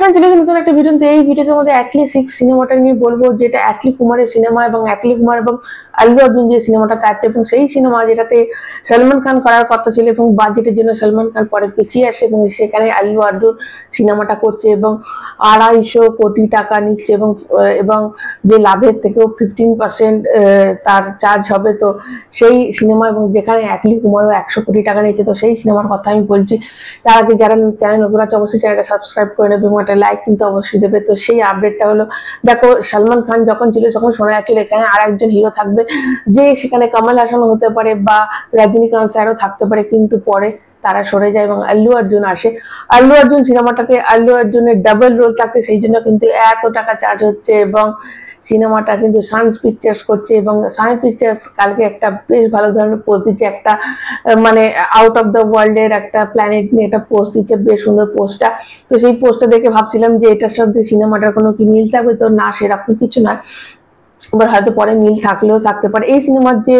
এখন চলে গেছে নতুন একটা ভিডিওতে। এই ভিডিওতে মধ্যে অ্যাটলি 6 সিনেমাটা নিয়ে বলবো, যেটা অ্যাটলি কুমারের সিনেমা এবং অ্যাটলি কুমার এবং আল্লু অর্জুন যে সিনেমাটা আছে, এবং সেই সিনেমা যেটাতে সলমান খান করার কথা ছিল এবং বাজেটের জন্য সলমান খান পরে পিছিয়ে আসে এবং সেখানে আল্লু অর্জুন সিনেমাটা করছে এবং 250 কোটি টাকা নিচ্ছে এবং এবং যে লাভের থেকেও 15% তার চার্জ হবে। তো সেই সিনেমা এবং যেখানে অ্যাটলি কুমারও 100 কোটি টাকা নিচ্ছে, তো সেই সিনেমার কথা আমি বলছি। তার আগে যারা চ্যানেল নতুন আছে অবশ্যই চ্যানেলটা সাবস্ক্রাইব করে নেবে এবং একটা লাইক কিন্তু অবশ্যই দেবে। তো সেই আপডেটটা হলো, দেখো সলমান খান যখন ছিল তখন শোনা যাচ্ছিল এখানে আর একজন হিরো থাকবে, যে সেখানে কমল হাসান হতে পারে বা রজনীকান্ত স্যারও থাকতে পারে, কিন্তু পরে তারা সরে যায় এবং আল্লু অর্জুন আসে। আল্লু অর্জুন সিনেমাটাতে আল্লু অর্জুনের ডাবল রোল থাকতে, সেই জন্য কিন্তু এত টাকা চার্জ হচ্ছে এবং সিনেমাটা কিন্তু সায়েন্স পিকচার্স করছে এবং সায়েন্স পিকচার্স কালকে একটা বেশ ভালো ধরনের পোস্ট দিচ্ছে, একটা মানে আউট অফ দ্য ওয়ার্ল্ড এর একটা প্ল্যানেট নিয়ে একটা পোস্ট দিচ্ছে, বেশ সুন্দর পোস্টটা। তো সেই পোস্টটা দেখে ভাবছিলাম যে এটার সাথে সিনেমাটার কোনো কি মিল থাকবে, তো না, সেরকম কিছু নয়, এবার হয়তো পরে মিল থাকলেও থাকতে পারে। এই সিনেমার যে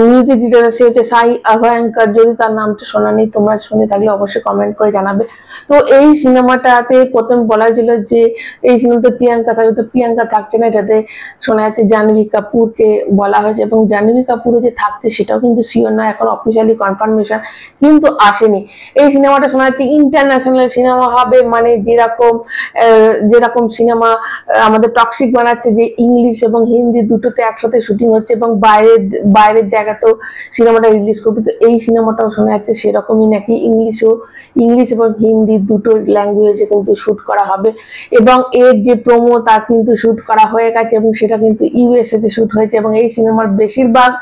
মিউজিক ডিরেক্টর সে হচ্ছে সাই অভয়ঙ্কর, যদি তার নামটা শোনা নেই, তোমরা শুনে থাকলে অবশ্যই কমেন্ট করে জানাবে। তো এই সিনেমাটাতে প্রথম বলা হয়েছিল যে এই সিনেমাতে প্রিয়াঙ্কা থাকবে, তো প্রিয়াঙ্কা থাকছে না, এটাতে শোনা যাচ্ছে জাহ্নবী কাপুরকে বলা হয়েছে এবং জাহ্নবী কাপুরও যে থাকছে সেটাও কিন্তু শিওর না, এখন অফিসিয়ালি কনফার্মেশন কিন্তু আসেনি। এই সিনেমাটা শোনা যাচ্ছে ইন্টারন্যাশনাল সিনেমা হবে, মানে যেরকম সিনেমা আমাদের টক্সিক বানাচ্ছে, যে ইংলিশ এবং হিন্দি দুটোতে একসাথে শুটিং হচ্ছে এবং বাইরের জায়গাতেও সিনেমাটা রিলিজ করবে। তো এই সিনেমাটাও শোনা যাচ্ছে সেরকমই নাকি ইংলিশ এবং হিন্দি দুটো ল্যাঙ্গুয়েজে কিন্তু শুট করা হবে এবং এর যে প্রোমো তার কিন্তু শুট করা হয়ে গেছে এবং সেটা কিন্তু ইউএসএ তে শুট হয়েছে এবং এই সিনেমার বেশিরভাগ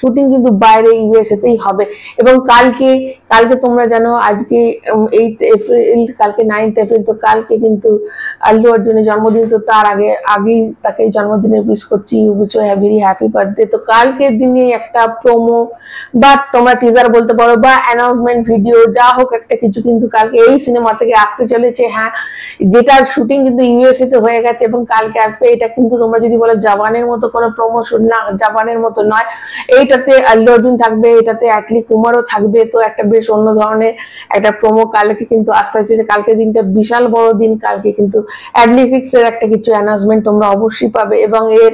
শুটিং কিন্তু বাইরে ইউএসএ তেই হবে। এবং কালকে তোমরা জানো আজকে 8 এপ্রিল, কালকে 9 এপ্রিল, তো কালকে কিন্তু আল্লু অর্জুনের জন্মদিন। তো তার আগেই তাকে জন্মদিনের উইশ করছি, উইশ ভেরি হ্যাপি বার্থডে। তো কালকের দিনে একটা প্রোমো বা তোমরা টিজার বলতে পারো বা অ্যানাউন্সমেন্ট ভিডিও যা হোক একটা কিছু কিন্তু কালকে এই সিনেমা থেকে আসতে চলেছে। হ্যাঁ, যেটার শুটিং কিন্তু ইউএসএ তে হয়ে গেছে এবং কালকে আসবে। এটা কিন্তু তোমরা যদি বলো জওয়ানের মতো কোনো প্রমোশন, না, জওয়ানের মতো নয়। এইটাতে আল্লু অর্জুন থাকবে, এটাতে অ্যাটলি কুমারও থাকবে। তো একটা বেশ অন্য ধরনের একটা প্রোমো কালকে কিন্তু আসতে হচ্ছে। কালকে দিনটা বিশাল বড় দিন, কালকে কিন্তু অ্যাটলি 6 এর একটা কিছু অ্যানাউন্সমেন্ট তোমরা অবশ্যই পাবে এবং এর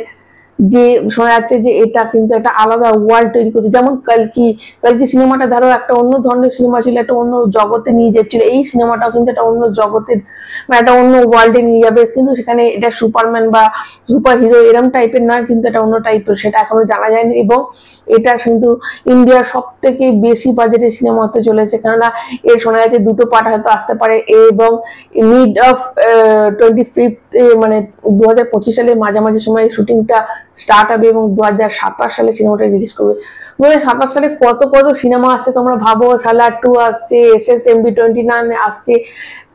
যে শোনা যাচ্ছে যে এটা কিন্তু একটা আলাদা ওয়ার্ল্ড তৈরি করছে। যেমন কালকি সিনেমাটা ধরো একটা অন্য ধরনের সিনেমা ছিল, একটা অন্য জগতে নিয়ে যাচ্ছিল, এই সিনেমাটাও কিন্তু একটা অন্য জগতের মানে একটা অন্য ওয়ার্ল্ডে নিয়ে যাবে, কিন্তু সেখানে এটা সুপারম্যান বা সুপার হিরো এরম টাইপের নয়, কিন্তু এটা অন্য টাইপের, সেটা এখনো জানা যায়নি। এবং এটা কিন্তু ইন্ডিয়ার সব থেকে বেশি বাজেটের সিনেমা হতে চলেছে, কেননা এর শোনা যাচ্ছে দুটো পার্ট হয়তো আসতে পারে এবং মিড অফ 25 মানে 2025 সালের মাঝামাঝি সময় শুটিংটা স্টার্ট হবে এবং 2027 সালে সিনেমাটা রিলিজ করবে। 2027 সালে কত সিনেমা আসছে তোমরা ভাবো। সালার 2 আসছে, SSMB 29 আসছে,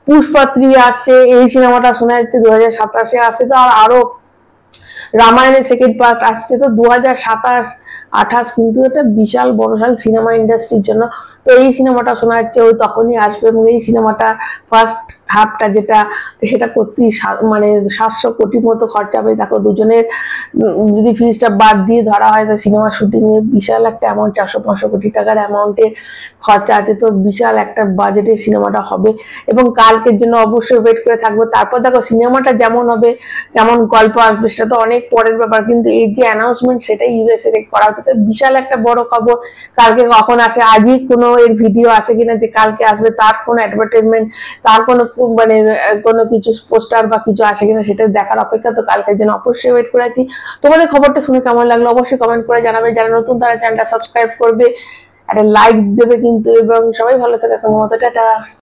পুষ্পা 3 আসছে, এই সিনেমাটা শোনা যাচ্ছে 2027 আসছে। তো আরো রামায়ণের সেকেন্ড পার্ট আসছে। তো 2027-28 কিন্তু এটা বিশাল বড় সাল সিনেমা ইন্ডাস্ট্রির জন্য। তো এই সিনেমাটা শোনা যাচ্ছে ওই তখনই আসবে এবং এই সিনেমাটা ফার্স্ট হাফটা সেটা করতেই মানে 700 কোটি মতো খরচা হবে। দেখো দুজনের যদি ফিজটা বাদ দিয়ে ধরা হয় তো সিনেমা শুটিং এ বিশাল একটা অ্যামাউন্ট, 400-500 কোটি টাকার অ্যামাউন্টের খরচা আছে। তো বিশাল একটা বাজেটের সিনেমাটা হবে এবং কালকের জন্য অবশ্যই ওয়েট করে থাকবো। তারপর দেখো সিনেমাটা যেমন হবে, কেমন গল্প আসবে সেটা তো অনেক পরের ব্যাপার, কিন্তু এই যে অ্যানাউন্সমেন্ট সেটাই ইউএসএ থেকে করা হচ্ছে। তো বিশাল একটা বড় খবর। কালকে কখন আসে, আজই কোনো এর ভিডিও আছে কিনা যে কালকে আসবে, তার কোনো অ্যাডভার্টাইজমেন্ট, তার কোনো মানে কোনো কিছু পোস্টার বা কিছু আসে কিনা সেটা দেখার অপেক্ষা। তো কালকের জন্য অবশ্যই ওয়েট করে আছি। তোমাদের খবরটা শুনে কেমন লাগলো অবশ্যই কমেন্ট করে জানাবে। যারা নতুন তারা চ্যানেলটা সাবস্ক্রাইব করবে, একটা লাইক দেবে কিন্তু, এবং সবাই ভালো থাকে। এখন মতো টাটা।